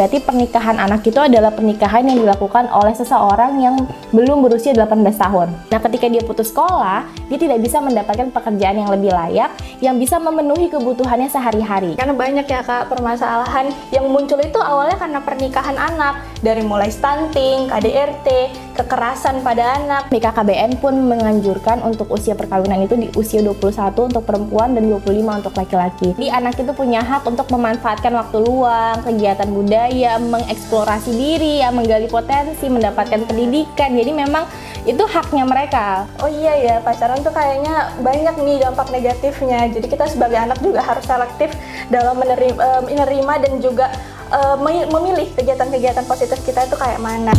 Berarti pernikahan anak itu adalah pernikahan yang dilakukan oleh seseorang yang belum berusia 18 tahun. Nah, ketika dia putus sekolah, dia tidak bisa mendapatkan pekerjaan yang lebih layak, yang bisa memenuhi kebutuhannya sehari-hari. Karena banyak ya Kak permasalahan yang muncul itu awalnya karena pernikahan anak. Dari mulai stunting, KDRT, kekerasan pada anak. BKKBN pun menganjurkan untuk usia perkawinan itu di usia 21 untuk perempuan dan 25 untuk laki-laki. Di anak itu punya hak untuk memanfaatkan waktu luang, kegiatan budaya, mengeksplorasi diri, menggali potensi, mendapatkan pendidikan. Jadi memang itu haknya mereka. Oh iya ya, pacaran tuh kayaknya banyak nih dampak negatifnya. Jadi kita sebagai anak juga harus selektif dalam menerima dan juga memilih kegiatan-kegiatan positif kita itu kayak mana.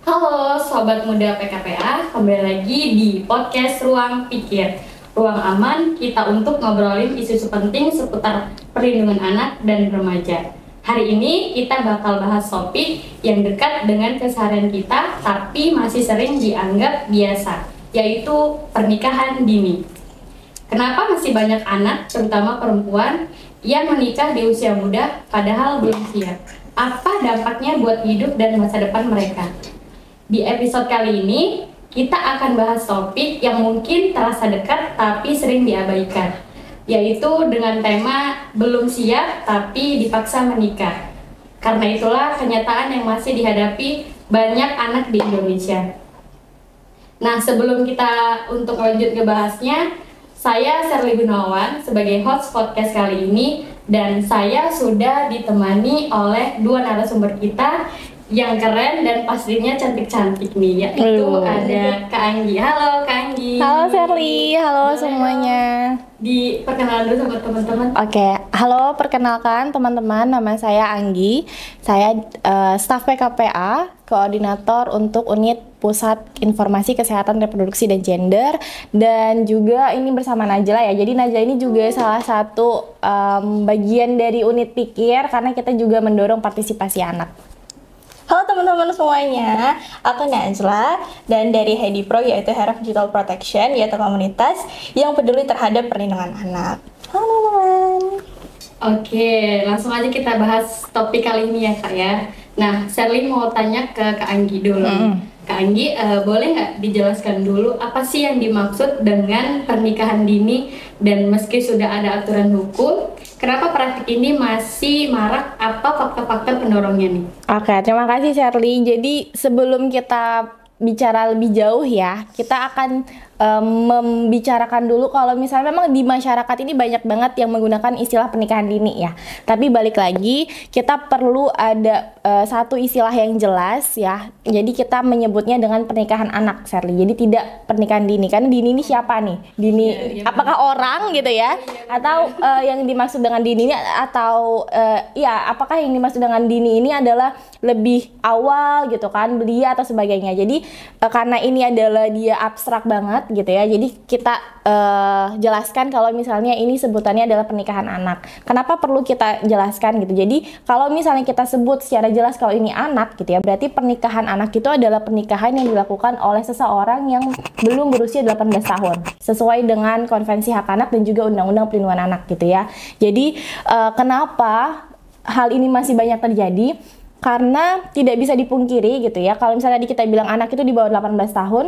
Halo Sobat Muda PKPA, kembali lagi di podcast Ruang Pikir. Ruang aman kita untuk ngobrolin isu-isu penting seputar perlindungan anak dan remaja. Hari ini kita bakal bahas topik yang dekat dengan keseharian kita tapi masih sering dianggap biasa, yaitu pernikahan dini. Kenapa masih banyak anak, terutama perempuan, yang menikah di usia muda padahal belum siap? Apa dampaknya buat hidup dan masa depan mereka? Di episode kali ini, kita akan bahas topik yang mungkin terasa dekat tapi sering diabaikan, yaitu dengan tema belum siap tapi dipaksa menikah. Karena itulah kenyataan yang masih dihadapi banyak anak di Indonesia. Nah, sebelum kita untuk lanjut ke bahasnya, saya Sherly Gunawan sebagai host podcast kali ini, dan saya sudah ditemani oleh dua narasumber kita yang keren dan pastinya cantik-cantik nih, yaitu ada Kak Anggi. Halo Kak Anggi. Halo Sherly, halo semuanya. Diperkenalkan dulu sama teman-teman. Oke, halo, perkenalkan teman-teman, nama saya Anggi. Saya staf PKPA, koordinator untuk unit Pusat Informasi Kesehatan Reproduksi dan Gender, dan juga ini bersama Najla ya. Jadi Najla ini juga salah satu bagian dari unit Pikir karena kita juga mendorong partisipasi anak. Halo teman-teman semuanya, aku Najla dan dari Heidi Pro, yaitu Head of Digital Protection, yaitu komunitas yang peduli terhadap perlindungan anak. Halo teman-teman. Oke, langsung aja kita bahas topik kali ini ya Kak ya. Nah, Sherly mau tanya ke Kak Anggi dulu. Kak Anggi, boleh nggak dijelaskan dulu apa sih yang dimaksud dengan pernikahan dini, dan meski sudah ada aturan hukum, kenapa praktik ini masih marak? Apa faktor-faktor pendorongnya nih? Oke, terima kasih Sherly. Jadi sebelum kita bicara lebih jauh ya, kita akan membicarakan dulu kalau misalnya memang di masyarakat ini banyak banget yang menggunakan istilah pernikahan dini ya. Tapi balik lagi, kita perlu ada satu istilah yang jelas ya. Jadi kita menyebutnya dengan pernikahan anak, Sherly. Jadi tidak pernikahan dini. Karena dini ini siapa nih? Dini apakah orang gitu ya? Atau yang dimaksud dengan dini ini atau apakah yang dimaksud dengan dini ini adalah lebih awal gitu kan, belia atau sebagainya. Jadi karena ini adalah dia abstrak banget gitu ya, jadi kita jelaskan kalau misalnya ini sebutannya adalah pernikahan anak. Kenapa perlu kita jelaskan gitu? Jadi kalau misalnya kita sebut secara jelas kalau ini anak gitu ya, berarti pernikahan anak itu adalah pernikahan yang dilakukan oleh seseorang yang belum berusia 18 tahun sesuai dengan Konvensi Hak Anak dan juga Undang-Undang Perlindungan Anak gitu ya. Jadi kenapa hal ini masih banyak terjadi? Karena tidak bisa dipungkiri gitu ya, kalau misalnya tadi kita bilang anak itu di bawah 18 tahun,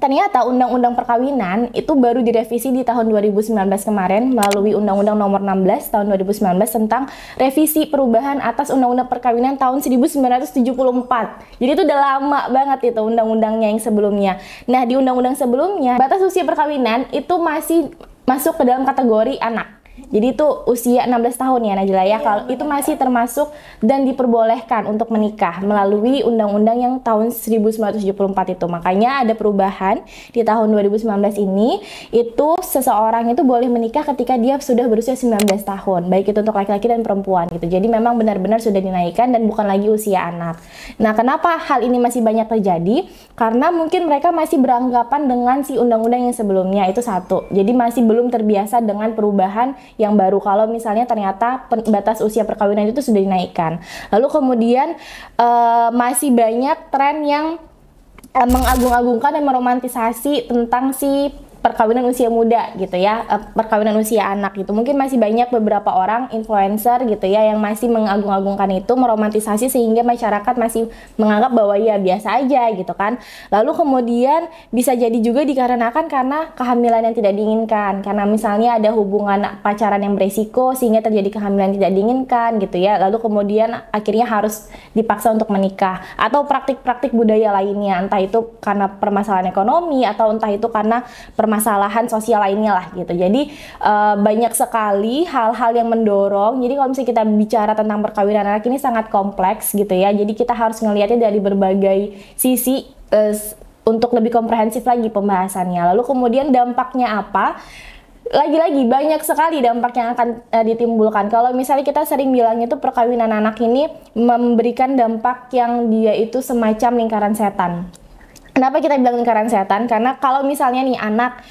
ternyata Undang-Undang Perkawinan itu baru direvisi di tahun 2019 kemarin melalui Undang-Undang Nomor 16 tahun 2019 tentang revisi perubahan atas Undang-Undang Perkawinan tahun 1974. Jadi itu udah lama banget itu undang-undangnya yang sebelumnya. Nah, di undang-undang sebelumnya batas usia perkawinan itu masih masuk ke dalam kategori anak. Jadi itu usia 16 tahun ya Najla ya, kalau itu masih termasuk dan diperbolehkan untuk menikah melalui undang-undang yang tahun 1974 itu. Makanya ada perubahan di tahun 2019 ini, itu seseorang itu boleh menikah ketika dia sudah berusia 19 tahun, baik itu untuk laki-laki dan perempuan gitu. Jadi memang benar-benar sudah dinaikkan dan bukan lagi usia anak. Nah, kenapa hal ini masih banyak terjadi? Karena mungkin mereka masih beranggapan dengan si undang-undang yang sebelumnya, itu satu. Jadi masih belum terbiasa dengan perubahan yang baru kalau misalnya ternyata batas usia perkawinan itu sudah dinaikkan. Lalu kemudian masih banyak tren yang mengagung-agungkan dan meromantisasi tentang si perkawinan usia muda gitu ya, perkawinan usia anak gitu. Mungkin masih banyak beberapa orang influencer gitu ya yang masih mengagung-agungkan itu, meromantisasi sehingga masyarakat masih menganggap bahwa ya biasa aja gitu kan. Lalu kemudian bisa jadi juga dikarenakan karena kehamilan yang tidak diinginkan, karena misalnya ada hubungan pacaran yang beresiko sehingga terjadi kehamilan yang tidak diinginkan gitu ya. Lalu kemudian akhirnya harus dipaksa untuk menikah, atau praktik-praktik budaya lainnya, entah itu karena permasalahan ekonomi atau entah itu karena permasalahan sosial lainnya lah gitu. Jadi banyak sekali hal-hal yang mendorong. Jadi kalau misalnya kita bicara tentang perkawinan anak ini sangat kompleks gitu ya. Jadi kita harus ngelihatnya dari berbagai sisi untuk lebih komprehensif lagi pembahasannya. Lalu kemudian dampaknya apa? Lagi-lagi banyak sekali dampak yang akan ditimbulkan. Kalau misalnya kita sering bilang itu perkawinan anak ini memberikan dampak yang dia itu semacam lingkaran setan. Kenapa kita bilang lingkaran setan? Karena kalau misalnya nih anak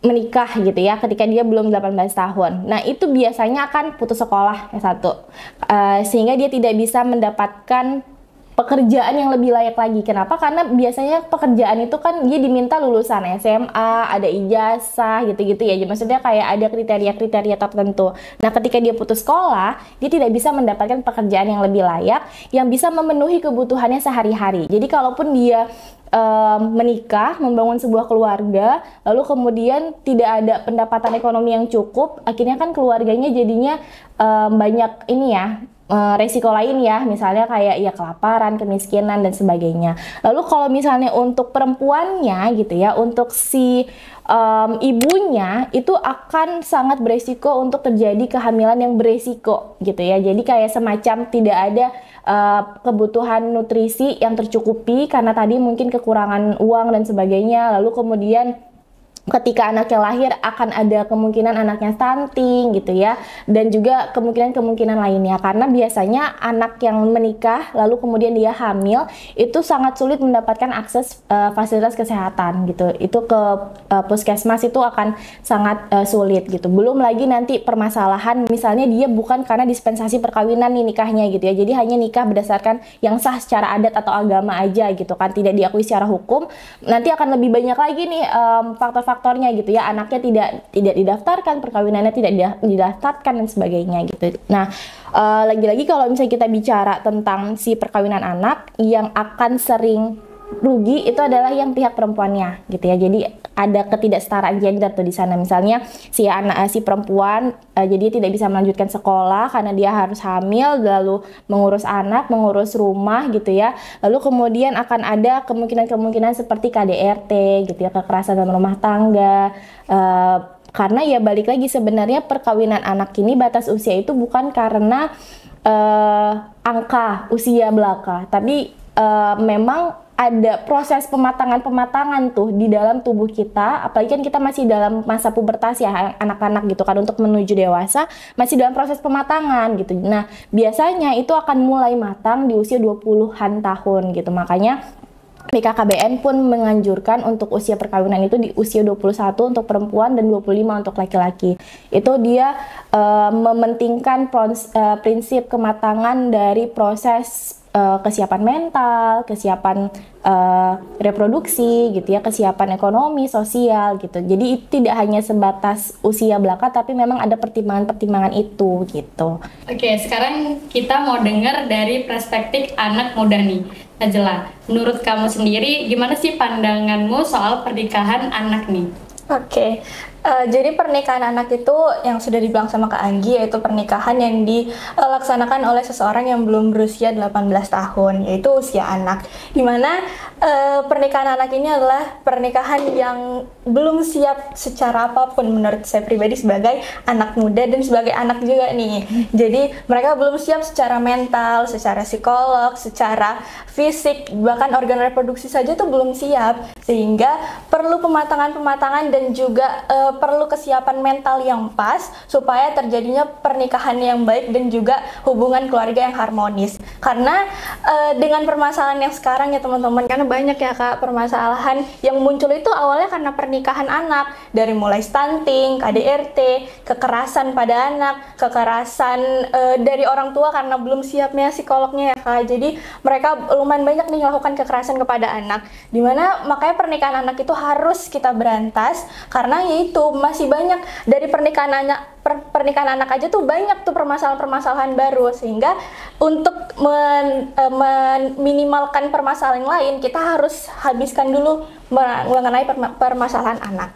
menikah gitu ya ketika dia belum 18 tahun. Nah, itu biasanya akan putus sekolah ya satu. Sehingga dia tidak bisa mendapatkan pekerjaan yang lebih layak lagi. Kenapa? Karena biasanya pekerjaan itu kan dia diminta lulusan SMA, ada ijazah gitu-gitu ya. Maksudnya kayak ada kriteria-kriteria tertentu. Nah, ketika dia putus sekolah, dia tidak bisa mendapatkan pekerjaan yang lebih layak, yang bisa memenuhi kebutuhannya sehari-hari. Jadi kalaupun dia menikah, membangun sebuah keluarga, lalu kemudian tidak ada pendapatan ekonomi yang cukup, akhirnya kan keluarganya jadinya banyak ini ya, resiko lain ya, misalnya kayak ya kelaparan, kemiskinan dan sebagainya. Lalu kalau misalnya untuk perempuannya gitu ya, untuk si ibunya itu akan sangat beresiko untuk terjadi kehamilan yang beresiko gitu ya. Jadi kayak semacam tidak ada kebutuhan nutrisi yang tercukupi karena tadi mungkin kekurangan uang dan sebagainya. Lalu kemudian ketika anaknya lahir akan ada kemungkinan anaknya stunting gitu ya, dan juga kemungkinan-kemungkinan lainnya, karena biasanya anak yang menikah lalu kemudian dia hamil itu sangat sulit mendapatkan akses fasilitas kesehatan gitu. Itu ke puskesmas itu akan sangat sulit gitu. Belum lagi nanti permasalahan misalnya dia bukan karena dispensasi perkawinan nih nikahnya gitu ya, jadi hanya nikah berdasarkan yang sah secara adat atau agama aja gitu kan, tidak diakui secara hukum. Nanti akan lebih banyak lagi nih faktornya gitu ya, anaknya tidak didaftarkan, perkawinannya tidak didaftarkan dan sebagainya gitu. Nah, lagi-lagi kalau misalnya kita bicara tentang si perkawinan anak, yang akan sering rugi itu adalah yang pihak perempuannya gitu ya. Jadi ada ketidaksetaraan gender tuh di sana. Misalnya si perempuan jadi tidak bisa melanjutkan sekolah karena dia harus hamil, lalu mengurus anak, mengurus rumah gitu ya. Lalu kemudian akan ada kemungkinan-kemungkinan seperti KDRT gitu ya, kekerasan dalam rumah tangga. Karena ya balik lagi, sebenarnya perkawinan anak ini batas usia itu bukan karena angka usia belaka, tapi memang ada proses pematangan tuh di dalam tubuh kita, apalagi kan kita masih dalam masa pubertas ya, anak-anak gitu kan, untuk menuju dewasa masih dalam proses pematangan gitu. Nah, biasanya itu akan mulai matang di usia 20-an tahun gitu. Makanya BKKBN pun menganjurkan untuk usia perkawinan itu di usia 21 untuk perempuan dan 25 untuk laki-laki. Itu dia mementingkan prinsip kematangan dari proses kesiapan mental, kesiapan reproduksi gitu ya, kesiapan ekonomi, sosial gitu. Jadi tidak hanya sebatas usia belaka, tapi memang ada pertimbangan-pertimbangan itu gitu. Oke, sekarang kita mau dengar dari perspektif anak muda nih. Najla, menurut kamu sendiri gimana sih pandanganmu soal pernikahan anak nih? Oke. Jadi pernikahan anak itu yang sudah dibilang sama Kak Anggi, yaitu pernikahan yang dilaksanakan oleh seseorang yang belum berusia 18 tahun, yaitu usia anak. Dimana pernikahan anak ini adalah pernikahan yang belum siap secara apapun menurut saya pribadi sebagai anak muda dan sebagai anak juga nih. Jadi mereka belum siap secara mental, secara psikolog, secara fisik, bahkan organ reproduksi saja itu belum siap. Sehingga perlu pematangan dan juga perlu kesiapan mental yang pas supaya terjadinya pernikahan yang baik dan juga hubungan keluarga yang harmonis. Karena dengan permasalahan yang sekarang ya teman-teman, karena banyak ya Kak permasalahan yang muncul itu awalnya karena pernikahan anak, dari mulai stunting, KDRT, kekerasan pada anak, kekerasan dari orang tua karena belum siapnya psikolognya ya Kak. Jadi mereka lumayan banyak nih melakukan kekerasan kepada anak, dimana makanya pernikahan anak itu harus kita berantas, karena yaitu masih banyak dari pernikahan anak aja tuh banyak tuh permasalahan-permasalahan baru, sehingga untuk meminimalkan permasalahan lain kita harus habiskan dulu mengenai permasalahan anak.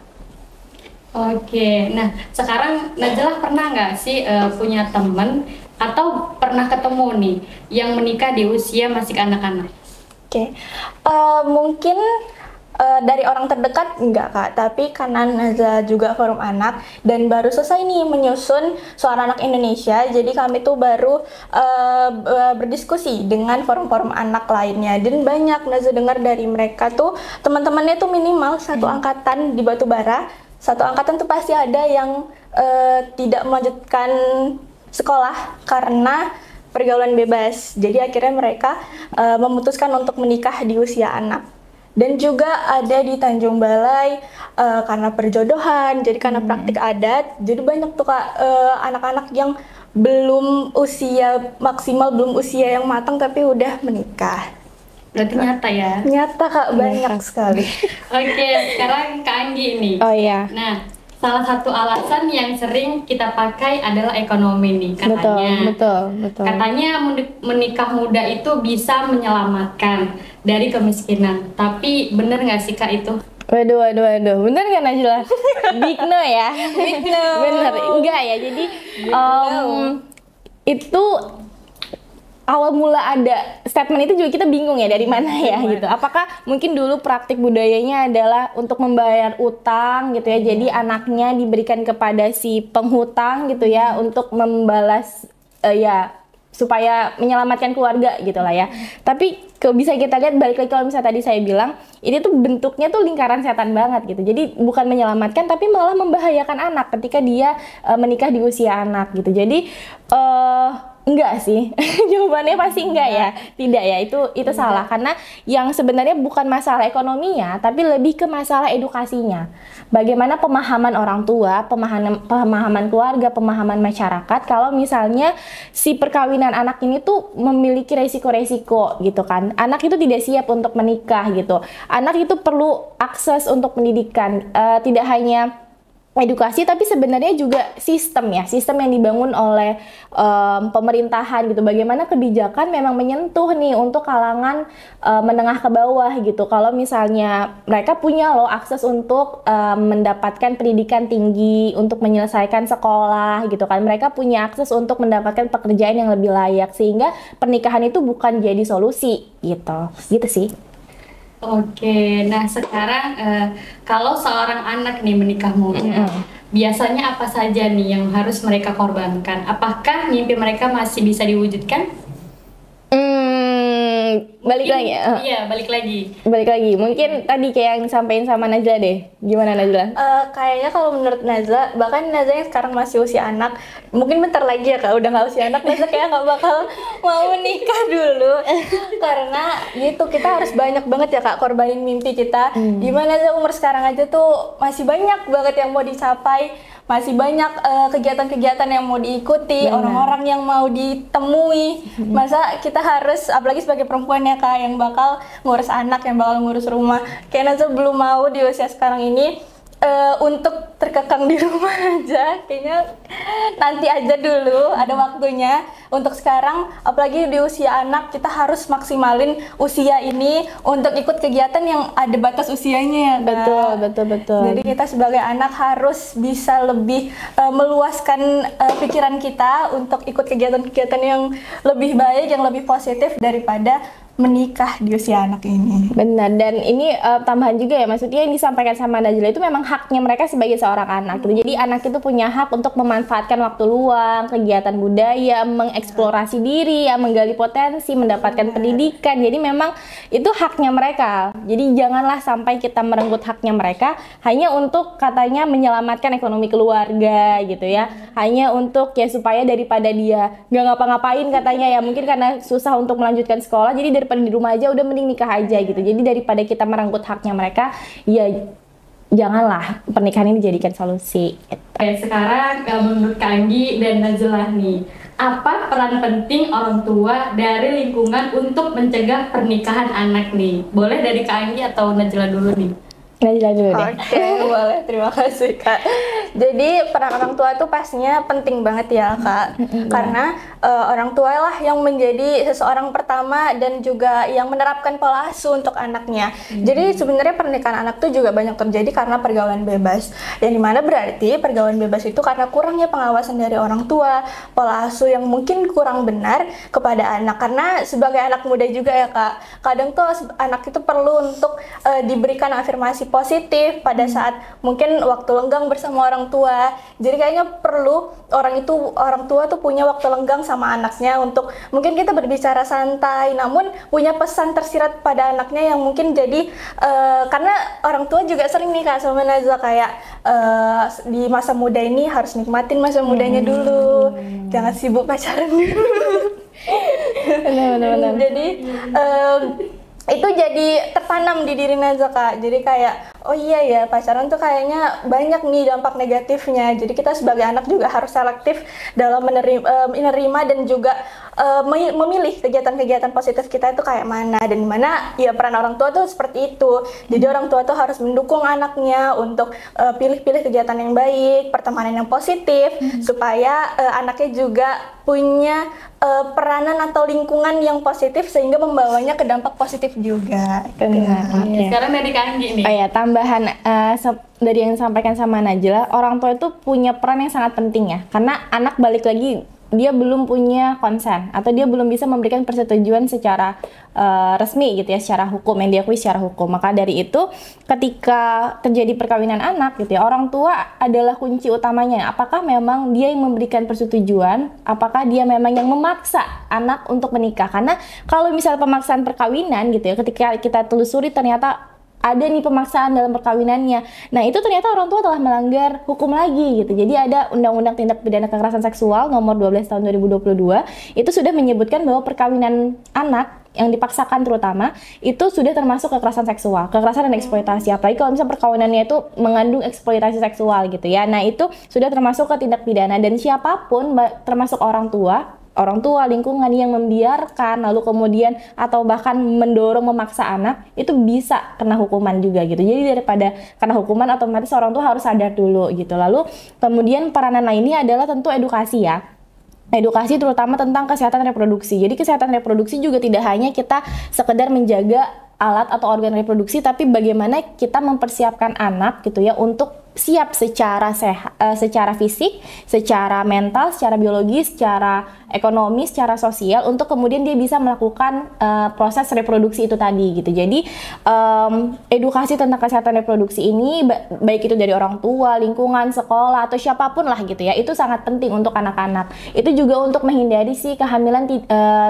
Oke, nah sekarang Najlah pernah nggak sih punya temen atau pernah ketemu nih yang menikah di usia masih anak-anak? Oke, mungkin dari orang terdekat enggak Kak, tapi karena Nazla juga forum anak dan baru selesai nih menyusun Suara Anak Indonesia, jadi kami tuh baru berdiskusi dengan forum-forum anak lainnya, dan banyak Nazla dengar dari mereka tuh teman-temannya tuh minimal satu angkatan di Batubara, satu angkatan tuh pasti ada yang tidak melanjutkan sekolah karena pergaulan bebas, jadi akhirnya mereka memutuskan untuk menikah di usia anak. Dan juga ada di Tanjung Balai karena perjodohan, jadi karena praktik adat, jadi banyak tuh Kak anak-anak yang belum usia maksimal, belum usia yang matang tapi udah menikah. Berarti nyata ya? Nyata Kak, banyak sekali. Oke, sekarang Kak Anggi nih. Oh iya. Nah, salah satu alasan yang sering kita pakai adalah ekonomi nih katanya. Betul. Katanya menikah muda itu bisa menyelamatkan dari kemiskinan. Tapi bener nggak sih Kak itu? Waduh. Bener nggak Najla? Big no ya? Big no. Bener, enggak ya. Jadi itu awal mula ada statement itu juga kita bingung ya dari mana ya gitu. Apakah mungkin dulu praktik budayanya adalah untuk membayar utang gitu ya. Jadi anaknya diberikan kepada si penghutang gitu ya untuk membalas supaya menyelamatkan keluarga gitu lah ya. Tapi bisa kita lihat balik lagi kalau misalnya tadi saya bilang ini tuh bentuknya tuh lingkaran setan banget gitu. Jadi bukan menyelamatkan tapi malah membahayakan anak ketika dia menikah di usia anak gitu. Jadi enggak sih, jawabannya pasti enggak ya, tidak ya, itu salah, karena yang sebenarnya bukan masalah ekonominya, tapi lebih ke masalah edukasinya. Bagaimana pemahaman orang tua, pemahaman keluarga, pemahaman masyarakat, kalau misalnya si perkawinan anak ini tuh memiliki resiko-resiko gitu kan, anak itu tidak siap untuk menikah gitu, anak itu perlu akses untuk pendidikan, tidak hanya edukasi tapi sebenarnya juga sistem yang dibangun oleh pemerintahan gitu, bagaimana kebijakan memang menyentuh nih untuk kalangan menengah ke bawah gitu. Kalau misalnya mereka punya loh akses untuk mendapatkan pendidikan tinggi, untuk menyelesaikan sekolah gitu kan, mereka punya akses untuk mendapatkan pekerjaan yang lebih layak, sehingga pernikahan itu bukan jadi solusi gitu sih. Oke, nah sekarang kalau seorang anak nih menikah muda, biasanya apa saja nih yang harus mereka korbankan? Apakah mimpi mereka masih bisa diwujudkan? Balik lagi. Iya, balik lagi. Mungkin tadi kayak yang disampaikan sama Najla deh. Gimana Najla? Kayaknya kalau menurut Nazla, bahkan Nazla yang sekarang masih usia anak, mungkin bentar lagi ya Kak, udah nggak usia anak, Nazla kayak nggak bakal mau menikah dulu. Karena gitu, kita harus banyak banget ya Kak korbanin mimpi kita. Gimana Nazla umur sekarang aja tuh masih banyak banget yang mau dicapai, masih banyak kegiatan-kegiatan yang mau diikuti, orang-orang yang mau ditemui. Masa kita harus, apalagi sebagai perempuan ya Kak, yang bakal ngurus anak, yang bakal ngurus rumah, kayaknya Nazla belum mau di usia sekarang ini untuk terkekang di rumah aja. Kayaknya nanti aja dulu, ada waktunya. Untuk sekarang, apalagi di usia anak, kita harus maksimalin usia ini untuk ikut kegiatan yang ada batas usianya ya Kak. Betul. Jadi kita sebagai anak harus bisa lebih meluaskan pikiran kita untuk ikut kegiatan-kegiatan yang lebih baik, yang lebih positif daripada menikah di usia anak ini. Benar, dan ini tambahan juga ya, maksudnya yang disampaikan sama Najla itu memang haknya mereka sebagai seorang anak gitu. Jadi anak itu punya hak untuk memanfaatkan waktu luang, kegiatan budaya, mengeksplorasi diri ya, menggali potensi, mendapatkan pendidikan. Jadi memang itu haknya mereka. Jadi janganlah sampai kita merenggut haknya mereka hanya untuk katanya menyelamatkan ekonomi keluarga gitu ya. Hanya untuk ya supaya daripada dia nggak ngapa-ngapain katanya ya, mungkin karena susah untuk melanjutkan sekolah, jadi daripada di rumah aja udah mending nikah aja gitu. Jadi daripada kita merenggut haknya mereka, ya janganlah pernikahan ini dijadikan solusi. Oke, sekarang menurut Kak Anggi dan Najlah nih, apa peran penting orang tua dari lingkungan untuk mencegah pernikahan anak nih? Boleh dari Kak Anggi atau Najlah dulu nih? Najlah dulu deh. Oke, boleh. Terima kasih, Kak. Jadi, peran orang tua itu pastinya penting banget ya, Kak. Karena orang tua lah yang menjadi seseorang pertama dan juga yang menerapkan pola asuh untuk anaknya. Jadi, sebenarnya pernikahan anak tuh juga banyak terjadi karena pergaulan bebas. Yang dimana berarti pergaulan bebas itu karena kurangnya pengawasan dari orang tua, pola asuh yang mungkin kurang benar kepada anak. Karena sebagai anak muda juga ya, Kak, kadang tuh anak itu perlu untuk diberikan afirmasi positif pada saat mungkin waktu lenggang bersama orang tua. Jadi kayaknya perlu orang tua tuh punya waktu lenggang sama anaknya untuk mungkin kita berbicara santai, namun punya pesan tersirat pada anaknya yang mungkin jadi karena orang tua juga sering nih Kak sama Najwa kayak di masa muda ini harus nikmatin masa mudanya dulu, jangan sibuk pacaran dulu. Benar. Jadi itu jadi tertanam di diri Najwa, Kak. Jadi kayak, oh iya ya, pacaran tuh kayaknya banyak nih dampak negatifnya. Jadi kita sebagai anak juga harus selektif dalam menerima dan juga memilih kegiatan-kegiatan positif kita itu kayak mana. Dan dimana ya peran orang tua tuh seperti itu. Jadi orang tua tuh harus mendukung anaknya untuk pilih-pilih kegiatan yang baik, pertemanan yang positif, supaya anaknya juga punya peranan atau lingkungan yang positif sehingga membawanya ke dampak positif juga. Benar. Oke. Sekarang dari Kak Anggi nih. Oh ya, tambahan dari yang disampaikan sama Najla, orang tua itu punya peran yang sangat penting ya. Karena anak balik lagi dia belum punya konsen atau dia belum bisa memberikan persetujuan secara resmi gitu ya, secara hukum, yang diakui secara hukum. Maka dari itu ketika terjadi perkawinan anak gitu ya, orang tua adalah kunci utamanya. Apakah memang dia yang memberikan persetujuan, apakah dia memang yang memaksa anak untuk menikah. Karena kalau misal pemaksaan perkawinan gitu ya, ketika kita telusuri ternyata ada nih pemaksaan dalam perkawinannya. Nah, itu ternyata orang tua telah melanggar hukum lagi gitu. Jadi ada Undang-Undang Tindak Pidana Kekerasan Seksual nomor 12 tahun 2022 itu sudah menyebutkan bahwa perkawinan anak yang dipaksakan terutama itu sudah termasuk kekerasan seksual, kekerasan dan eksploitasi. Apalagi kalau misalnya perkawinannya itu mengandung eksploitasi seksual gitu ya. Nah, itu sudah termasuk ke tindak pidana dan siapapun termasuk orang tua, lingkungan yang membiarkan lalu kemudian atau bahkan mendorong memaksa anak itu bisa kena hukuman juga gitu. Jadi daripada kena hukuman otomatis orang tua harus sadar dulu gitu. Lalu kemudian peranan lainnya adalah tentu edukasi ya. Edukasi terutama tentang kesehatan reproduksi. Jadi kesehatan reproduksi juga tidak hanya kita sekedar menjaga alat atau organ reproduksi, tapi bagaimana kita mempersiapkan anak gitu ya untuk siap secara secara fisik, secara mental, secara biologis, secara ekonomi, secara sosial untuk kemudian dia bisa melakukan proses reproduksi itu tadi gitu. Jadi edukasi tentang kesehatan reproduksi ini baik itu dari orang tua, lingkungan, sekolah atau siapapun lah gitu ya, itu sangat penting untuk anak-anak. Itu juga untuk menghindari si kehamilan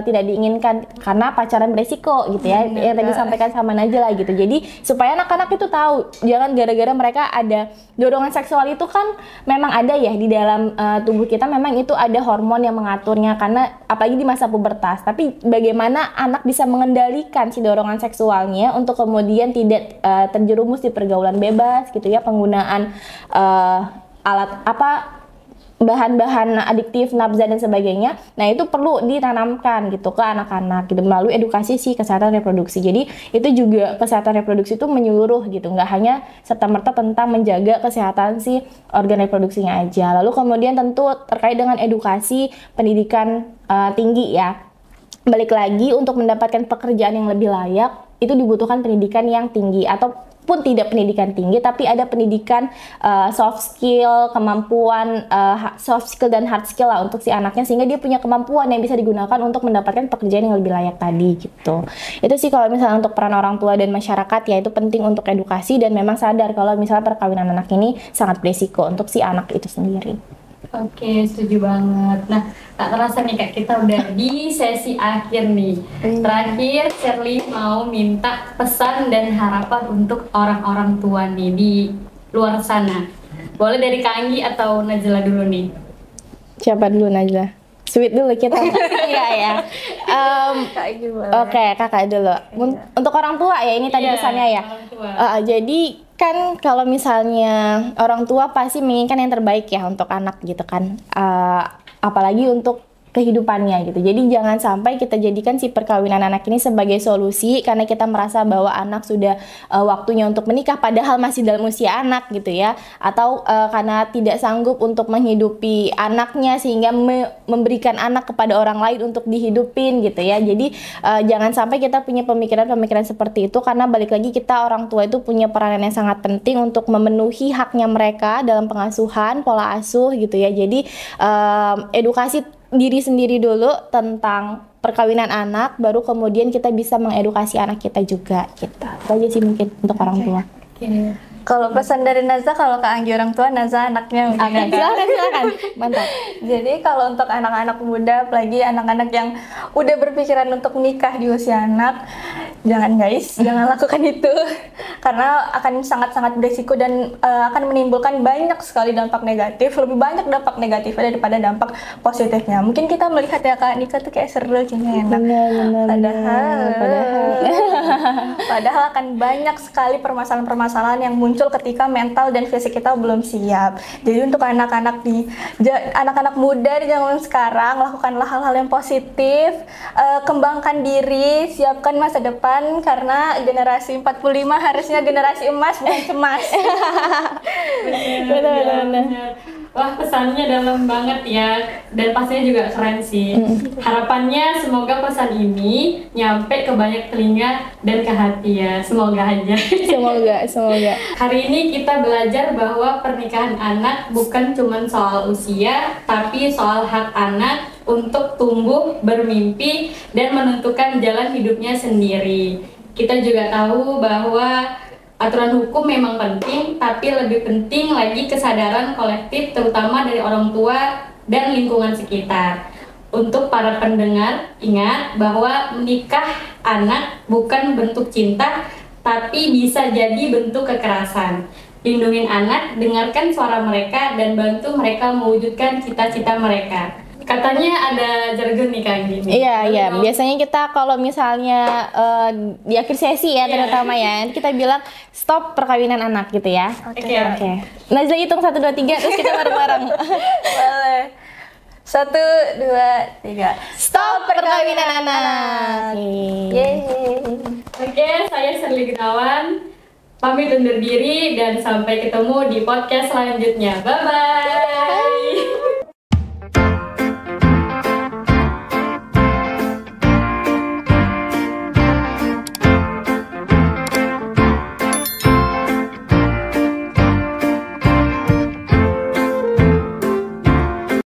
tidak diinginkan karena pacaran beresiko gitu ya, yang tadi disampaikan sama Najla gitu. Jadi supaya anak-anak itu tahu, jangan gara-gara mereka ada dorongan seksual itu kan memang ada ya di dalam tubuh kita, memang itu ada hormon yang mengaturnya karena apalagi di masa pubertas. Tapi bagaimana anak bisa mengendalikan si dorongan seksualnya untuk kemudian tidak terjerumus di pergaulan bebas gitu ya, penggunaan alat bahan-bahan adiktif, nafza dan sebagainya. Nah, itu perlu ditanamkan gitu ke anak-anak gitu melalui edukasi si kesehatan reproduksi. Jadi itu juga kesehatan reproduksi itu menyeluruh gitu, nggak hanya serta-merta tentang menjaga kesehatan si organ reproduksinya aja. Lalu kemudian tentu terkait dengan edukasi pendidikan tinggi ya. Balik lagi untuk mendapatkan pekerjaan yang lebih layak itu dibutuhkan pendidikan yang tinggi ataupun tidak pendidikan tinggi tapi ada pendidikan soft skill, kemampuan soft skill dan hard skill lah untuk si anaknya sehingga dia punya kemampuan yang bisa digunakan untuk mendapatkan pekerjaan yang lebih layak tadi gitu. Itu sih kalau misalnya untuk peran orang tua dan masyarakat ya, itu penting untuk edukasi dan memang sadar kalau misalnya perkawinan anak ini sangat beresiko untuk si anak itu sendiri. Oke, setuju banget. Nah, tak terasa nih Kak, kita udah di sesi akhir nih. Terakhir, Shirley mau minta pesan dan harapan untuk orang-orang tua nih di luar sana. Boleh dari Kak Anggi atau Najla dulu nih? Siapa dulu Najla? Sweet dulu kita. Iya ya. Kayak gimana? Oke, kakak dulu. Untuk orang tua ya, ini tadi Iya, pesannya ya. orang tua. Jadi kan kalau misalnya orang tua pasti menginginkan yang terbaik ya untuk anak gitu kan. Apalagi untuk kehidupannya gitu. Jadi jangan sampai kita jadikan si perkawinan anak ini sebagai solusi karena kita merasa bahwa anak sudah waktunya untuk menikah padahal masih dalam usia anak gitu ya. Atau karena tidak sanggup untuk menghidupi anaknya sehingga memberikan anak kepada orang lain untuk dihidupin gitu ya. Jadi jangan sampai kita punya pemikiran-pemikiran seperti itu karena balik lagi kita orang tua itu punya peranan yang sangat penting untuk memenuhi haknya mereka dalam pengasuhan, pola asuh gitu ya. Jadi edukasi diri sendiri dulu tentang perkawinan anak, baru kemudian kita bisa mengedukasi anak kita juga gitu. Itu aja sih mungkin untuk orang tua. Oke. Kalau pesan dari Nazla, kalau Kak Anggi orang tua, Nazla anaknya. Oke, silakan, mantap. Jadi kalau untuk anak-anak muda, apalagi anak-anak yang udah berpikiran untuk menikah di usia anak, jangan guys, jangan lakukan itu karena akan sangat-sangat beresiko dan akan menimbulkan banyak sekali dampak negatif, lebih banyak dampak negatifnya daripada dampak positifnya. Mungkin kita melihat ya Kak, nikah tuh kayak seru, kayaknya enak. Padahal akan banyak sekali permasalahan-permasalahan yang muncul ketika mental dan fisik kita belum siap. Jadi untuk anak-anak anak-anak muda di zaman sekarang, lakukanlah hal-hal yang positif, kembangkan diri, siapkan masa depan karena generasi 45 harusnya generasi emas bukan cemas. Benar. Wah, pesannya dalam banget ya, dan pastinya juga keren sih. Harapannya semoga pesan ini nyampe ke banyak telinga dan ke hati ya, semoga aja. Semoga. Hari ini kita belajar bahwa pernikahan anak bukan cuma soal usia, tapi soal hak anak untuk tumbuh, bermimpi, dan menentukan jalan hidupnya sendiri. Kita juga tahu bahwa aturan hukum memang penting, tapi lebih penting lagi kesadaran kolektif terutama dari orang tua dan lingkungan sekitar. Untuk para pendengar, ingat bahwa menikah anak bukan bentuk cinta, tapi bisa jadi bentuk kekerasan. Lindungin anak, dengarkan suara mereka, dan bantu mereka mewujudkan cita-cita mereka. Katanya ada jargon nih Kak Anggi. Iya. Biasanya kita kalau misalnya di akhir sesi ya, terutama ya, kita bilang stop perkawinan anak gitu ya. Oke. Najla hitung 1, 2, 3 terus kita bareng-bareng. Boleh. 1, 2, 3. Stop perkawinan anak. Yeay. Oke, saya Shirley Gunawan. Pamit undur diri dan sampai ketemu di podcast selanjutnya. Bye-bye.